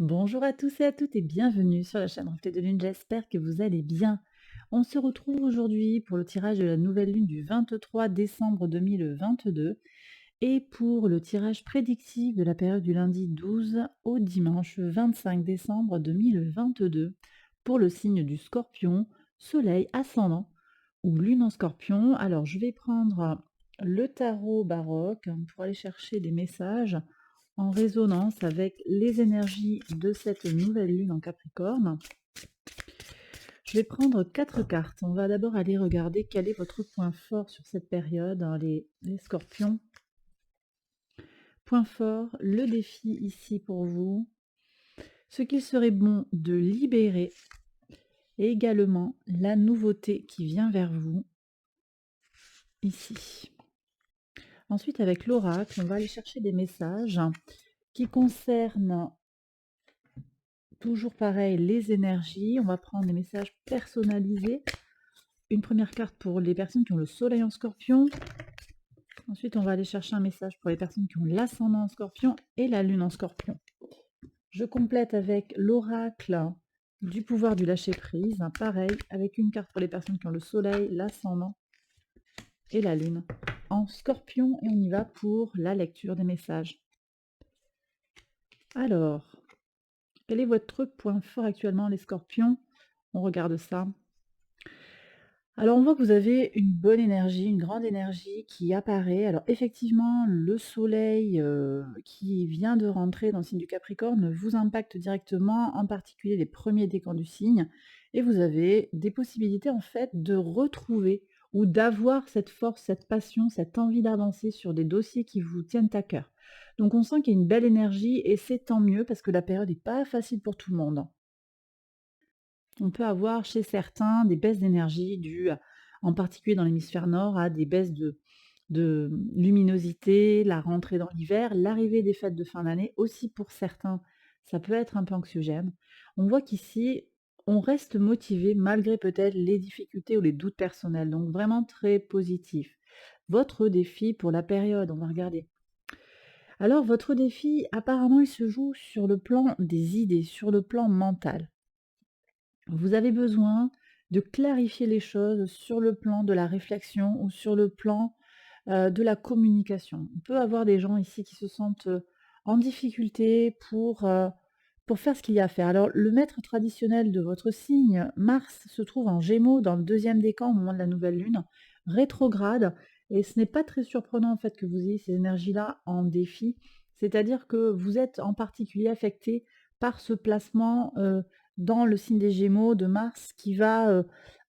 Bonjour à tous et à toutes et bienvenue sur la chaîne Reflet de Lune, j'espère que vous allez bien. On se retrouve aujourd'hui pour le tirage de la nouvelle lune du 23 décembre 2022 et pour le tirage prédictif de la période du lundi 12 au dimanche 25 décembre 2022 pour le signe du Scorpion, Soleil ascendant ou Lune en Scorpion. Alors je vais prendre le tarot baroque pour aller chercher des messages en résonance avec les énergies de cette nouvelle lune en Capricorne. Je vais prendre 4 cartes. On va d'abord aller regarder quel est votre point fort sur cette période, hein, les scorpions. Point fort, le défi ici pour vous, ce qu'il serait bon de libérer et également la nouveauté qui vient vers vous ici. Ensuite, avec l'oracle, on va aller chercher des messages qui concernent toujours pareil, les énergies. On va prendre des messages personnalisés. Une première carte pour les personnes qui ont le soleil en scorpion. Ensuite, on va aller chercher un message pour les personnes qui ont l'ascendant en scorpion et la lune en scorpion. Je complète avec l'oracle du pouvoir du lâcher-prise. Pareil, avec une carte pour les personnes qui ont le soleil, l'ascendant et la lune en scorpion. Et on y va pour la lecture des messages. Alors, quel est votre point fort actuellement, les scorpions? On regarde ça. Alors on voit que vous avez une bonne énergie, une grande énergie qui apparaît. Alors effectivement, le soleil, qui vient de rentrer dans le signe du Capricorne vous impacte directement, en particulier les premiers décans du signe et vous avez des possibilités en fait de retrouver ou d'avoir cette force, cette passion, cette envie d'avancer sur des dossiers qui vous tiennent à cœur. Donc on sent qu'il y a une belle énergie et c'est tant mieux parce que la période n'est pas facile pour tout le monde, hein. On peut avoir chez certains des baisses d'énergie dues, en particulier dans l'hémisphère nord, à des baisses de luminosité, la rentrée dans l'hiver, l'arrivée des fêtes de fin d'année aussi pour certains, ça peut être un peu anxiogène. On voit qu'ici, on reste motivé malgré peut-être les difficultés ou les doutes personnels, donc vraiment très positif. Votre défi pour la période, on va regarder. Alors votre défi, apparemment, il se joue sur le plan des idées, sur le plan mental. Vous avez besoin de clarifier les choses sur le plan de la réflexion ou sur le plan, de la communication. On peut avoir des gens ici qui se sentent, en difficulté pour faire ce qu'il y a à faire. Alors le maître traditionnel de votre signe, Mars, se trouve en Gémeaux dans le deuxième décan au moment de la nouvelle lune, rétrograde et ce n'est pas très surprenant en fait que vous ayez ces énergies-là en défi. C'est-à-dire que vous êtes en particulier affecté par ce placement, dans le signe des Gémeaux de Mars qui va,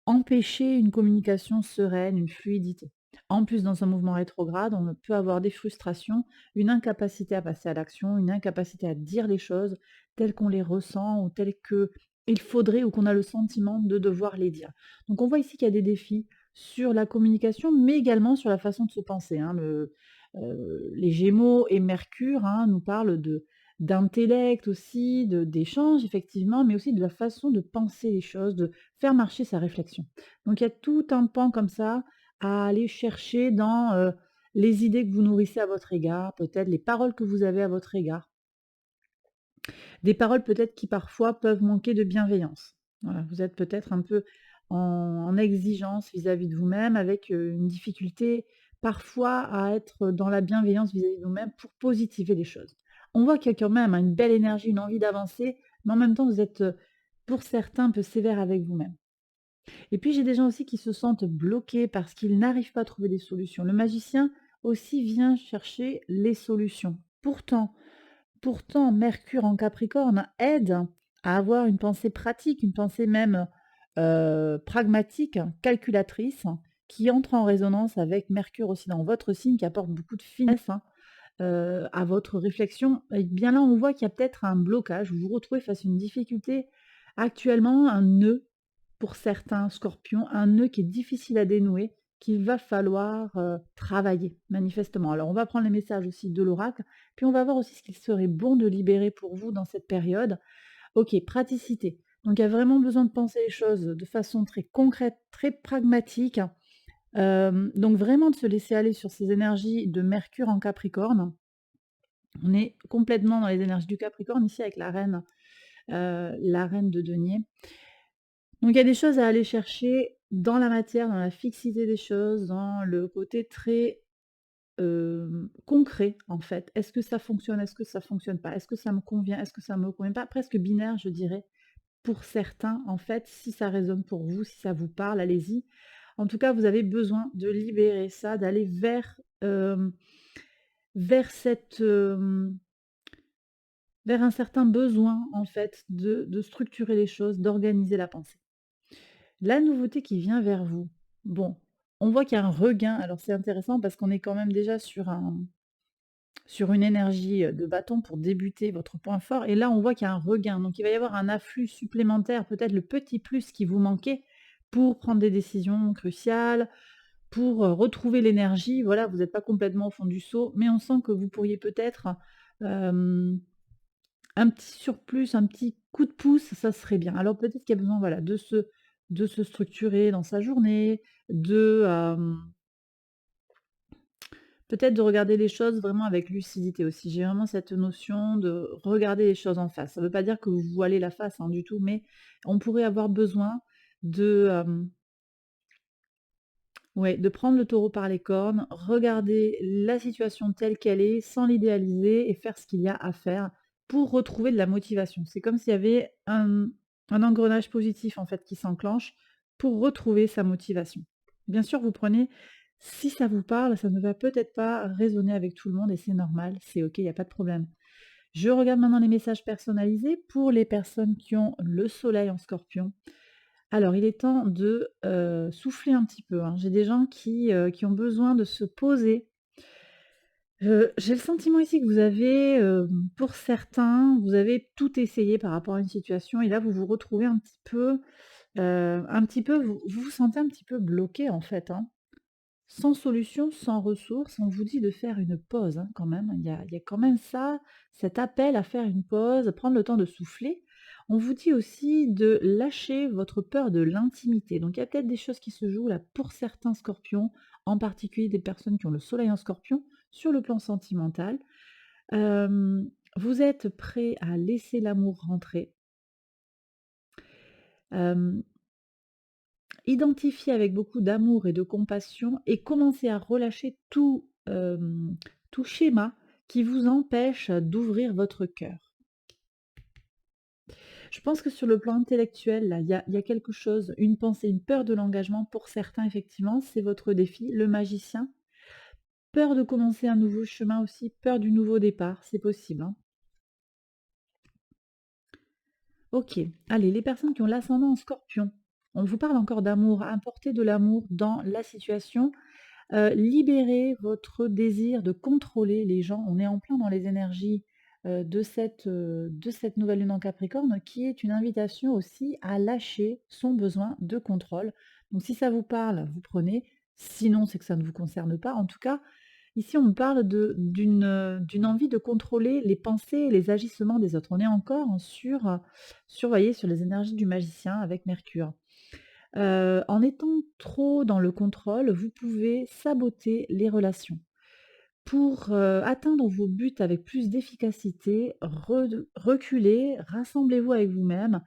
empêcher une communication sereine, une fluidité. En plus, dans un mouvement rétrograde, on peut avoir des frustrations, une incapacité à passer à l'action, une incapacité à dire les choses telles qu'on les ressent ou telles qu'il faudrait ou qu'on a le sentiment de devoir les dire. Donc on voit ici qu'il y a des défis sur la communication, mais également sur la façon de se penser, hein. Les Gémeaux et Mercure, hein, nous parlent d'intellect aussi, d'échange effectivement, mais aussi de la façon de penser les choses, de faire marcher sa réflexion. Donc il y a tout un pan comme ça à aller chercher dans, les idées que vous nourrissez à votre égard, peut-être les paroles que vous avez à votre égard. Des paroles peut-être qui parfois peuvent manquer de bienveillance. Voilà, vous êtes peut-être un peu en exigence vis-à-vis de vous-même avec, une difficulté parfois à être dans la bienveillance vis-à-vis de vous-même pour positiver les choses. On voit qu'il y a quand même, hein, une belle énergie, une envie d'avancer, mais en même temps vous êtes, pour certains, un peu sévère avec vous-même. Et puis j'ai des gens aussi qui se sentent bloqués parce qu'ils n'arrivent pas à trouver des solutions. Le magicien aussi vient chercher les solutions. Pourtant, Mercure en Capricorne aide à avoir une pensée pratique, une pensée même, pragmatique, calculatrice, qui entre en résonance avec Mercure aussi dans votre signe, qui apporte beaucoup de finesse, hein, à votre réflexion. Et bien là, on voit qu'il y a peut-être un blocage, vous vous retrouvez face à une difficulté actuellement, un nœud pour certains scorpions, un nœud qui est difficile à dénouer, qu'il va falloir, travailler manifestement. Alors on va prendre les messages aussi de l'oracle, puis on va voir aussi ce qu'il serait bon de libérer pour vous dans cette période. OK, praticité. Donc il y a vraiment besoin de penser les choses de façon très concrète, très pragmatique. Donc vraiment de se laisser aller sur ces énergies de Mercure en Capricorne On est complètement dans les énergies du Capricorne ici avec la reine de denier. Donc il y a des choses à aller chercher dans la matière, dans la fixité des choses, dans le côté très, concret en fait. Est-ce que ça fonctionne? Est-ce que ça fonctionne pas? Est-ce que ça me convient? Est-ce que ça me convient pas? Presque binaire je dirais, pour certains en fait. Si ça résonne pour vous, si ça vous parle, allez-y. En tout cas, vous avez besoin de libérer ça, d'aller vers vers un certain besoin en fait de structurer les choses, d'organiser la pensée. La nouveauté qui vient vers vous, bon, on voit qu'il y a un regain, alors c'est intéressant parce qu'on est quand même déjà sur une énergie, de bâton pour débuter votre point fort et là on voit qu'il y a un regain, donc il va y avoir un afflux supplémentaire, peut-être le petit plus qui vous manquait pour prendre des décisions cruciales, pour, retrouver l'énergie. Voilà, vous n'êtes pas complètement au fond du seau, mais on sent que vous pourriez peut-être, hem un petit surplus, un petit coup de pouce, ça serait bien. Alors peut-être qu'il y a besoin, voilà, de se structurer dans sa journée, peut-être de regarder les choses vraiment avec lucidité aussi. J'ai vraiment cette notion de regarder les choses en face. Ça ne veut pas dire que vous voilez la face, hein, du tout, mais on pourrait avoir besoin de, ouais, de prendre le taureau par les cornes, regarder la situation telle qu'elle est, sans l'idéaliser et faire ce qu'il y a à faire pour retrouver de la motivation. C'est comme s'il y avait un engrenage positif en fait qui s'enclenche pour retrouver sa motivation. Bien sûr, vous prenez, si ça vous parle, ça ne va peut-être pas résonner avec tout le monde et c'est normal, c'est ok, il n'y a pas de problème. Je regarde maintenant les messages personnalisés pour les personnes qui ont le soleil en scorpion. Alors, il est temps de, souffler un petit peu, hein. J'ai des gens qui ont besoin de se poser. J'ai le sentiment ici que vous avez, pour certains, vous avez tout essayé par rapport à une situation et là, vous vous retrouvez vous vous sentez un petit peu bloqué, en fait, hein. Sans solution, sans ressources, on vous dit de faire une pause, hein, quand même. Il y a quand même ça, cet appel à faire une pause, à prendre le temps de souffler. On vous dit aussi de lâcher votre peur de l'intimité. Donc il y a peut-être des choses qui se jouent là pour certains scorpions, en particulier des personnes qui ont le soleil en scorpion, sur le plan sentimental. Vous êtes prêt à laisser l'amour rentrer. Hem Identifier avec beaucoup d'amour et de compassion et commencer à relâcher tout schéma qui vous empêche d'ouvrir votre cœur. Je pense que sur le plan intellectuel, là, il y a quelque chose, une pensée, une peur de l'engagement pour certains effectivement, c'est votre défi, le magicien. Peur de commencer un nouveau chemin aussi, peur du nouveau départ, c'est possible, hein. OK, allez, les personnes qui ont l'ascendant en Scorpion, on vous parle encore d'amour, apporter de l'amour dans la situation. Libérez votre désir de contrôler les gens. On est en plein dans les énergies, de cette nouvelle lune en Capricorne qui est une invitation aussi à lâcher son besoin de contrôle. Donc si ça vous parle, vous prenez, sinon c'est que ça ne vous concerne pas. En tout cas, ici on me parle d'une envie de contrôler les pensées et les agissements des autres. On est encore sur, voyez, sur les énergies du magicien avec Mercure. En étant trop dans le contrôle, vous pouvez saboter les relations. Pour, atteindre vos buts avec plus d'efficacité, reculez, rassemblez-vous avec vous-même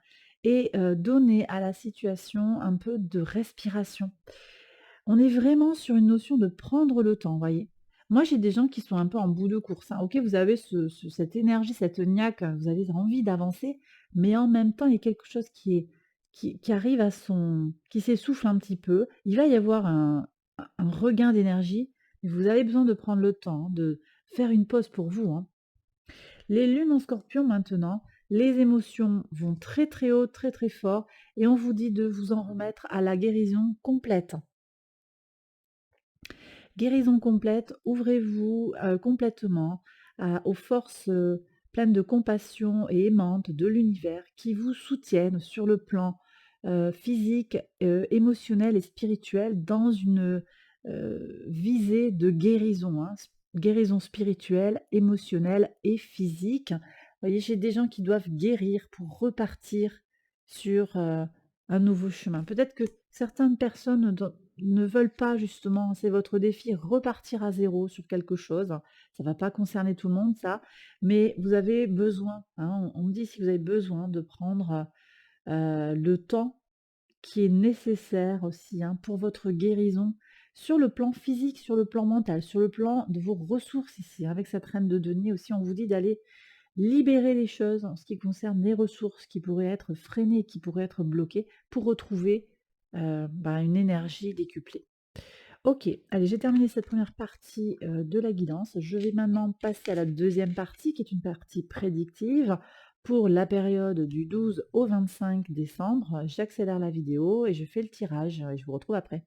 et donnez à la situation un peu de respiration. On est vraiment sur une notion de prendre le temps, voyez? Moi, j'ai des gens qui sont un peu en bout de course, hein. OK, vous avez cette énergie, cette niaque, vous avez envie d'avancer, mais en même temps, il y a quelque chose qui arrive qui s'essouffle un petit peu. Il va y avoir un regain d'énergie, mais vous avez besoin de prendre le temps, de faire une pause pour vous, hein. Les lunes en Scorpion maintenant, les émotions vont très, très haut, très, très fort et on vous dit de vous en remettre à la guérison complète. Guérison complète, ouvrez-vous, complètement aux forces, pleines de compassion et aimantes de l'univers qui vous soutiennent sur le plan, physique, émotionnel et spirituel dans une, visée de guérison, hein, guérison spirituelle, émotionnelle et physique. Vous voyez, j'ai des gens qui doivent guérir pour repartir sur, un nouveau chemin. Peut-être que certaines personnes ne veulent pas justement, c'est votre défi, repartir à zéro sur quelque chose. Ça va pas concerner tout le monde ça, mais vous avez besoin, hein, on me dit si vous avez besoin de prendre, le temps qui est nécessaire aussi, hein, pour votre guérison sur le plan physique, sur le plan mental, sur le plan de vos ressources ici. Avec cette reine de denier aussi, on vous dit d'aller libérer les choses en ce qui concerne les ressources qui pourraient être freinées, qui pourraient être bloquées pour retrouver, une énergie décuplée. OK, allez, j'ai terminé cette première partie, de la guidance. Je vais maintenant passer à la deuxième partie qui est une partie prédictive pour la période du 12 au 25 décembre. J'accélère la vidéo et je fais le tirage et je vous retrouve après.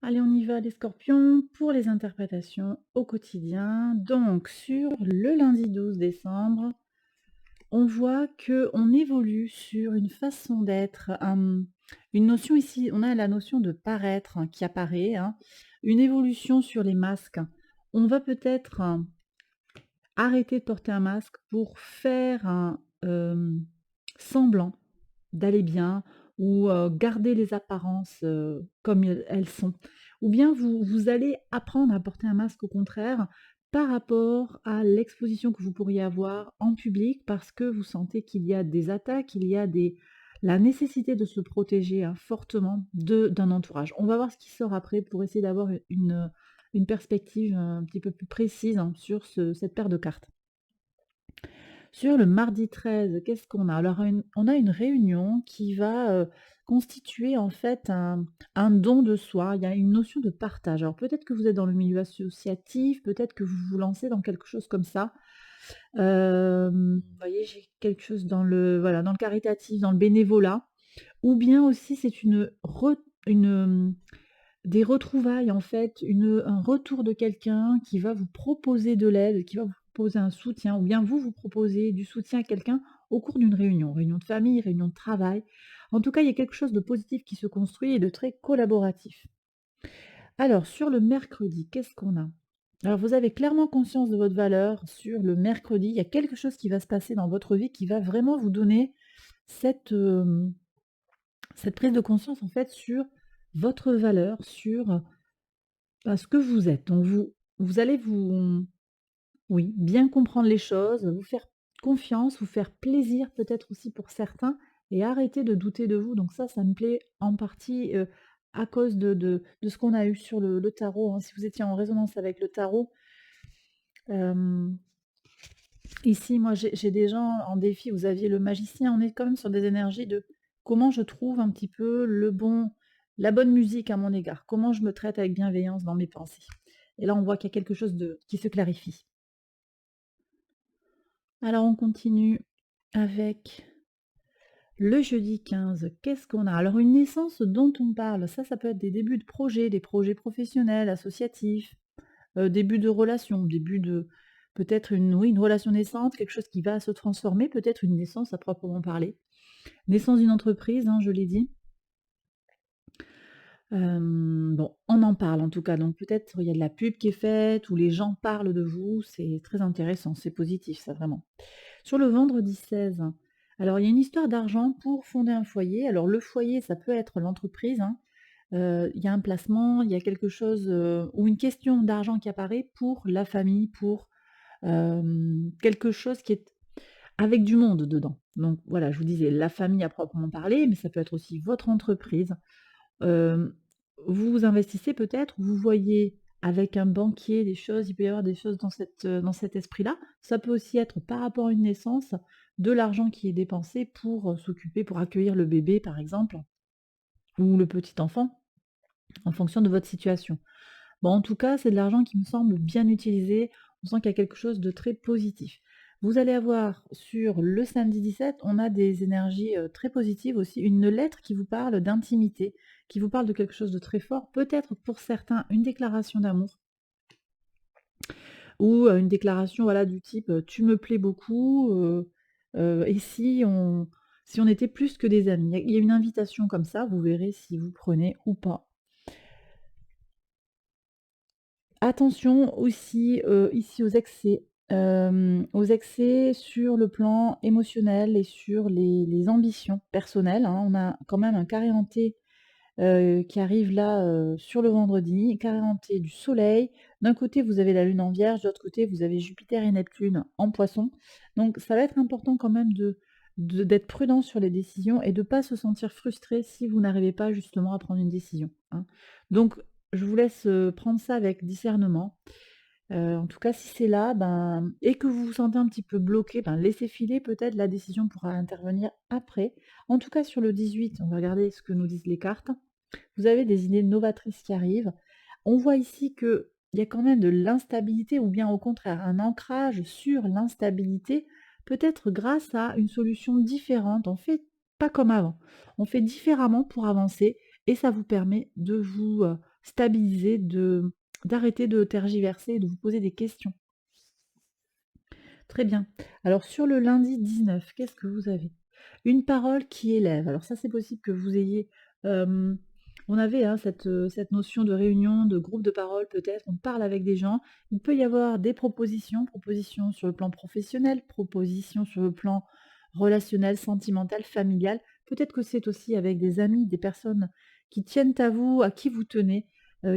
Allez, on y va les scorpions pour les interprétations au quotidien. Donc sur le lundi 12 décembre, on voit que on évolue sur une façon d'être, une notion ici, on a la notion de paraître, hein, qui apparaît, hein, une évolution sur les masques. On va peut-être, arrêter de porter un masque pour faire un, semblant d'aller bien ou, garder les apparences, comme elles sont. Ou bien vous allez apprendre à porter un masque au contraire, par rapport à l'exposition que vous pourriez avoir en public parce que vous sentez qu'il y a des attaques, il y a des la nécessité de se protéger, hein, fortement d'un entourage. On va voir ce qui sort après pour essayer d'avoir une perspective, un petit peu plus précise, hein, sur cette paire de cartes. Sur le mardi 13, qu'est-ce qu'on a? Alors on a une réunion qui va, constituer en fait un don de soi. Il y a une notion de partage. Alors peut-être que vous êtes dans le milieu associatif, peut-être que vous vous lancez dans quelque chose comme ça. Vous voyez, j'ai quelque chose dans le voilà, dans le caritatif, dans le bénévolat ou bien aussi c'est une, des retrouvailles en fait, un retour de quelqu'un qui va vous proposer de l'aide, qui va vous proposer un soutien ou bien vous proposez du soutien à quelqu'un au cours d'une réunion, réunion de famille, réunion de travail. En tout cas, il y a quelque chose de positif qui se construit et de très collaboratif. Alors sur le mercredi, qu'est-ce qu'on a? Alors vous avez clairement conscience de votre valeur sur le mercredi, il y a quelque chose qui va se passer dans votre vie qui va vraiment vous donner cette, cette prise de conscience en fait sur votre valeur, sur ce que vous êtes. Donc vous allez oui, bien comprendre les choses, vous faire confiance, vous faire plaisir peut-être aussi pour certains et arrêter de douter de vous. Donc ça me plaît en partie, à cause de ce qu'on a eu sur le tarot, hein. Si vous étiez en résonance avec le tarot, hem, ici moi j'ai des gens en défi, vous aviez le magicien, on est quand même sur des énergies de comment je trouve un petit peu la bonne musique à mon égard, comment je me traite avec bienveillance dans mes pensées. Et là on voit qu'il y a quelque chose qui se clarifie. Alors on continue avec le jeudi 15. Qu'est-ce qu'on a? Alors une naissance dont on parle, ça peut être des débuts de projets, des projets professionnels, associatifs, début de relation, début de peut-être une relation naissante, quelque chose qui va se transformer, peut-être une naissance à proprement parler. Naissance d'une entreprise, hein, je l'ai dit. Bon, on en parle en tout cas, donc peut-être il y a de la pub qui est faite ou les gens parlent de vous, c'est très intéressant, c'est positif ça vraiment. Sur le vendredi 16, alors il y a une histoire d'argent pour fonder un foyer. Alors le foyer, ça peut être l'entreprise, hein, il y a un placement, il y a quelque chose, ou une question d'argent qui apparaît pour la famille, pour, quelque chose qui est avec du monde dedans. Donc voilà, je vous disais la famille à proprement parler, mais ça peut être aussi votre entreprise. Hem, vous investissez peut-être, vous voyez avec un banquier des choses, il peut y avoir des choses dans cet esprit-là. Ça peut aussi être par rapport à une naissance, de l'argent qui est dépensé pour, s'occuper, pour accueillir le bébé par exemple, ou le petit enfant, en fonction de votre situation. Bon, en tout cas, c'est de l'argent qui me semble bien utilisé. On sent qu'il y a quelque chose de très positif. Vous allez avoir sur le samedi 17, on a des énergies, très positives aussi, une lettre qui vous parle d'intimité, qui vous parle de quelque chose de très fort, peut-être pour certains une déclaration d'amour ou, une déclaration voilà du type, «Tu me plais beaucoup, et si on était plus que des amis?» Il y a une invitation comme ça, vous verrez si vous prenez ou pas. Attention aussi, ici aux excès sur le plan émotionnel et sur les ambitions personnelles, hein. On a quand même un carré hanté, qui arrive là, sur le vendredi, carré hanté du soleil. D'un côté, vous avez la lune en vierge, de l'autre côté, vous avez Jupiter et Neptune en poisson. Donc ça va être important quand même d'être prudent sur les décisions et de ne pas se sentir frustré si vous n'arrivez pas justement à prendre une décision, hein. Donc je vous laisse, prendre ça avec discernement. En tout cas, si c'est là, ben et que vous vous sentez un petit peu bloqué, ben laissez filer, peut-être la décision pourra intervenir après. En tout cas sur le 18, on va regarder ce que nous disent les cartes. Vous avez des idées novatrices qui arrivent. On voit ici qu'il y a quand même de l'instabilité ou bien au contraire un ancrage sur l'instabilité, peut-être grâce à une solution différente. On fait pas comme avant. On fait différemment pour avancer et ça vous permet de vous stabiliser, d'arrêter de tergiverser et de vous poser des questions. Très bien. Alors sur le lundi 19, qu'est-ce que vous avez? Une parole qui élève. Alors ça, c'est possible que vous ayez, on avait, hein, cette notion de réunion, de groupe de parole peut-être, on parle avec des gens. Il peut y avoir des propositions sur le plan professionnel, propositions sur le plan relationnel, sentimental, familial. Peut-être que c'est aussi avec des amis, des personnes qui tiennent à vous, à qui vous tenez,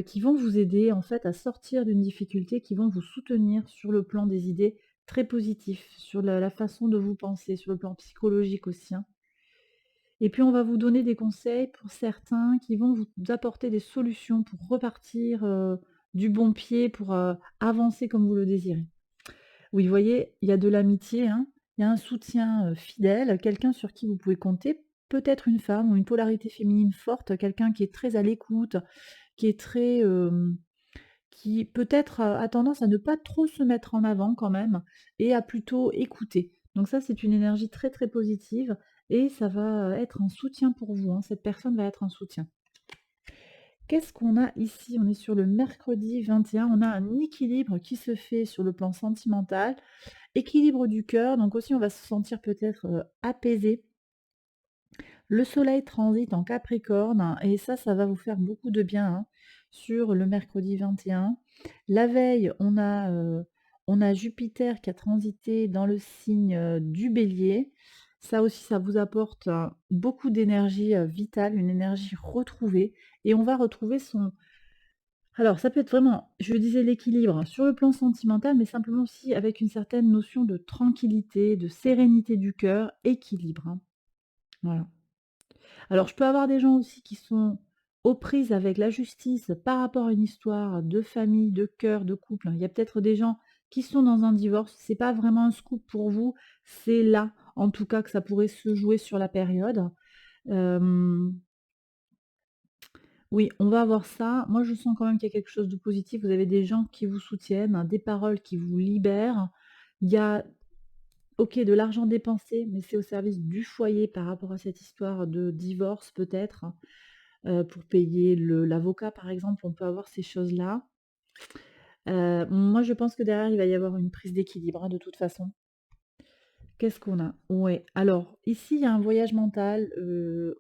qui vont vous aider en fait à sortir d'une difficulté, qui vont vous soutenir sur le plan des idées très positif, sur la façon de vous penser, sur le plan psychologique aussi, hein. Et puis on va vous donner des conseils pour certains qui vont vous apporter des solutions pour repartir, du bon pied, pour, avancer comme vous le désirez. Oui, vous voyez, il y a de l'amitié, hein, il y a un soutien, fidèle, quelqu'un sur qui vous pouvez compter, peut-être une femme ou une polarité féminine forte, quelqu'un qui est très à l'écoute, qui est très, qui peut-être, a tendance à ne pas trop se mettre en avant quand même et à plutôt écouter. Donc ça, c'est une énergie très, très positive et ça va, être un soutien pour vous, hein. Cette personne va être un soutien. Qu'est-ce qu'on a ici? On est sur le mercredi 21, on a un équilibre qui se fait sur le plan sentimental, équilibre du cœur, donc aussi on va se sentir peut-être, apaisé. Le soleil transite en Capricorne et ça va vous faire beaucoup de bien, hein, sur le mercredi 21. La veille, on a Jupiter qui a transité dans le signe, du Bélier. Ça aussi, ça vous apporte, beaucoup d'énergie, vitale, une énergie retrouvée et on va retrouver son alors ça peut être vraiment, je disais l'équilibre sur le plan sentimental, mais simplement aussi avec une certaine notion de tranquillité, de sérénité du cœur, équilibre, hein. Voilà. Alors, je peux avoir des gens aussi qui sont aux prises avec la justice par rapport à une histoire de famille, de cœur, de couple. Il y a peut-être des gens qui sont dans un divorce. C'est pas vraiment un scoop pour vous. C'est là, en tout cas, que ça pourrait se jouer sur la période. Euh, oui, on va avoir ça. Moi, je sens quand même qu'il y a quelque chose de positif. Vous avez des gens qui vous soutiennent, hein, des paroles qui vous libèrent. Il y a, ok, de l'argent dépensé, mais c'est au service du foyer par rapport à cette histoire de divorce, peut-être. Pour payer l'avocat par exemple, on peut avoir ces choses-là. Moi je pense que derrière il va y avoir une prise d'équilibre, hein, de toute façon. Qu'est-ce qu'on a? Ouais, alors ici il y a un voyage mental,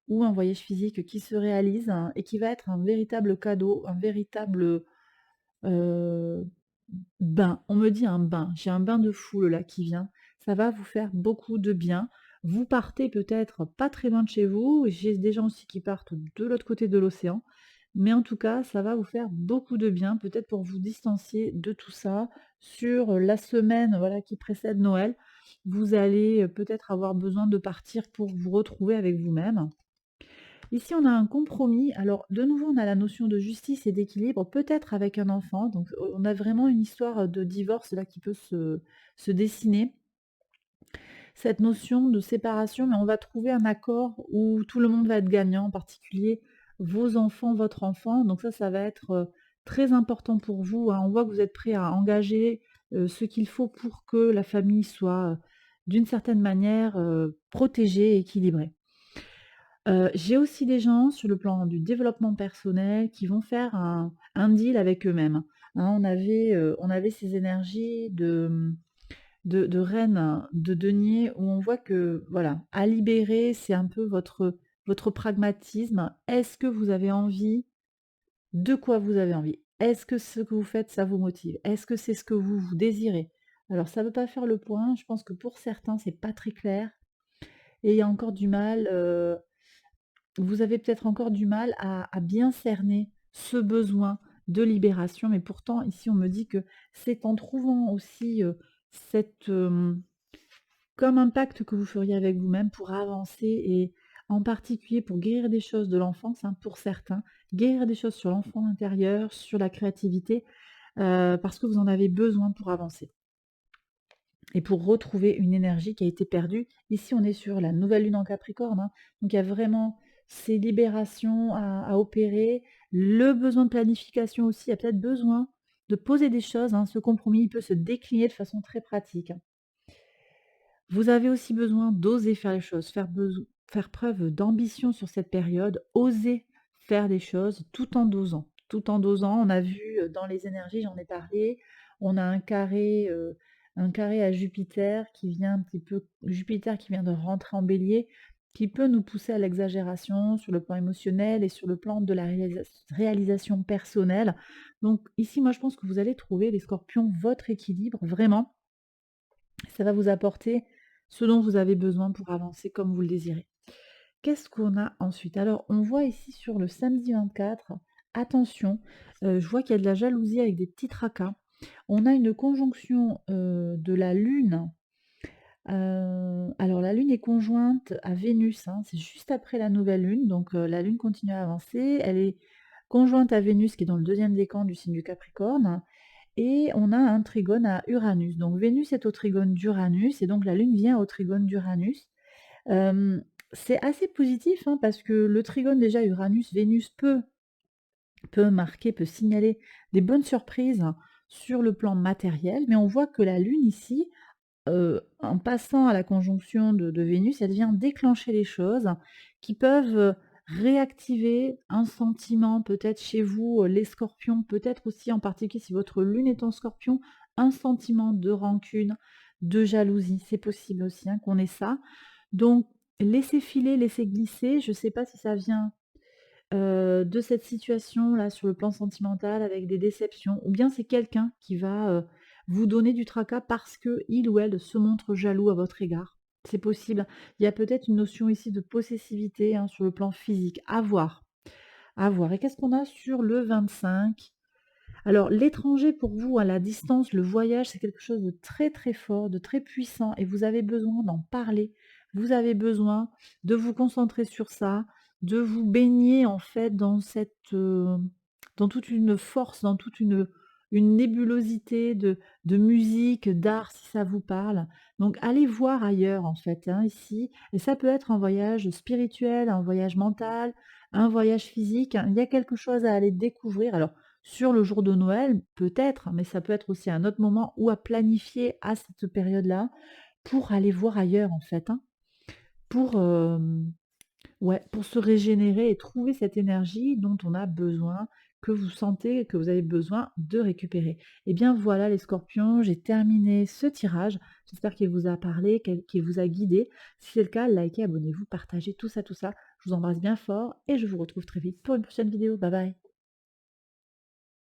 ou un voyage physique qui se réalise, hein, et qui va être un véritable cadeau, un véritable, heu, bain. On me dit un bain, j'ai un bain de foule là qui vient. Ça va vous faire beaucoup de bien. Vous partez peut-être pas très loin de chez vous, j'ai des gens aussi qui partent de l'autre côté de l'océan. Mais en tout cas, ça va vous faire beaucoup de bien, peut-être pour vous distancier de tout ça. Sur la semaine, voilà, qui précède Noël, vous allez, peut-être avoir besoin de partir pour vous retrouver avec vous-même. Ici, on a un compromis. Alors, de nouveau, on a la notion de justice et d'équilibre, peut-être avec un enfant. Donc, on a vraiment une histoire de divorce là qui peut se dessiner. Cette notion de séparation, mais on va trouver un accord où tout le monde va être gagnant, en particulier vos enfants, votre enfant. Donc ça va être très important pour vous, hein. On voit que vous êtes prêt à engager ce qu'il faut pour que la famille soit, d'une certaine manière, protégée et équilibrée. J'ai aussi des gens sur le plan du développement personnel qui vont faire un deal avec eux-mêmes. Hein, on avait ces énergies de reine de denier où on voit que, voilà, à libérer, c'est un peu votre pragmatisme. Est-ce que vous avez envie? De quoi vous avez envie? Est-ce que ce que vous faites, ça vous motive? Est-ce que c'est ce que vous désirez? Alors ça ne veut pas faire le point, je pense que pour certains, c'est pas très clair et il y a encore du mal, vous avez peut-être encore du mal à bien cerner ce besoin de libération, mais pourtant ici on me dit que c'est en trouvant aussi, cette, comme un pacte que vous feriez avec vous-même pour avancer et en particulier pour guérir des choses de l'enfance, hein, pour certains, guérir des choses sur l'enfant intérieur, sur la créativité, parce que vous en avez besoin pour avancer et pour retrouver une énergie qui a été perdue. Ici, on est sur la nouvelle lune en Capricorne, hein, donc il y a vraiment ces libérations à opérer, le besoin de planification aussi, il y a peut-être besoin de poser des choses, hein. Ce compromis, il peut se décliner de façon très pratique, hein. Vous avez aussi besoin d'oser faire les choses, faire preuve d'ambition sur cette période, oser faire des choses tout en dosant. Tout en dosant, on a vu, dans les énergies, j'en ai parlé, on a un carré à Jupiter qui vient un petit peu Jupiter qui vient de rentrer en Bélier, qui peut nous pousser à l'exagération sur le plan émotionnel et sur le plan de la réalisation personnelle. Donc ici, moi, je pense que vous allez trouver, les Scorpions, votre équilibre, vraiment. Ça va vous apporter ce dont vous avez besoin pour avancer comme vous le désirez. Qu'est-ce qu'on a ensuite? Alors, on voit ici sur le samedi 24, attention, je vois qu'il y a de la jalousie avec des petits tracas. On a une conjonction, de la Lune, alors la Lune est conjointe à Vénus, hein, c'est juste après la nouvelle Lune, donc la Lune continue à avancer. Elle est conjointe à Vénus qui est dans le deuxième décan du signe du Capricorne et on a un trigone à Uranus. Donc Vénus est au trigone d'Uranus et donc la Lune vient au trigone d'Uranus. Hem, c'est assez positif, hein, parce que le trigone déjà Uranus-Vénus peut signaler des bonnes surprises sur le plan matériel, mais on voit que la Lune ici, en passant à la conjonction de Vénus, elle vient déclencher les choses qui peuvent, réactiver un sentiment peut-être chez vous, les Scorpions, peut-être aussi en particulier si votre Lune est en Scorpion, un sentiment de rancune, de jalousie. C'est possible aussi, hein, qu'on ait ça. Donc laissez filer, laissez glisser. Je ne sais pas si ça vient de cette situation-là sur le plan sentimental avec des déceptions ou bien c'est quelqu'un qui va, vous donner du tracas parce qu'il ou elle se montre jaloux à votre égard. C'est possible. Il y a peut-être une notion ici de possessivité, hein, sur le plan physique. À voir, à voir. Et qu'est-ce qu'on a sur le 25? Alors l'étranger pour vous, à la distance, le voyage, c'est quelque chose de très, très fort, de très puissant et vous avez besoin d'en parler. Vous avez besoin de vous concentrer sur ça, de vous baigner en fait dans dans toute une force, dans toute une nébulosité de musique, d'art, si ça vous parle. Donc allez voir ailleurs en fait, hein, ici et ça peut être un voyage spirituel, un voyage mental, un voyage physique, hein. Il y a quelque chose à aller découvrir. Alors sur le jour de Noël, peut-être, mais ça peut être aussi un autre moment ou à planifier à cette période-là pour aller voir ailleurs en fait, hein. Pour, ouais, pour se régénérer et trouver cette énergie dont on a besoin, que vous sentez que vous avez besoin de récupérer. Et bien voilà les Scorpions, j'ai terminé ce tirage. J'espère qu'il vous a parlé, qu'il vous a guidé. Si c'est le cas, likez, abonnez-vous, partagez tout ça, tout ça. Je vous embrasse bien fort et je vous retrouve très vite pour une prochaine vidéo. Bye bye.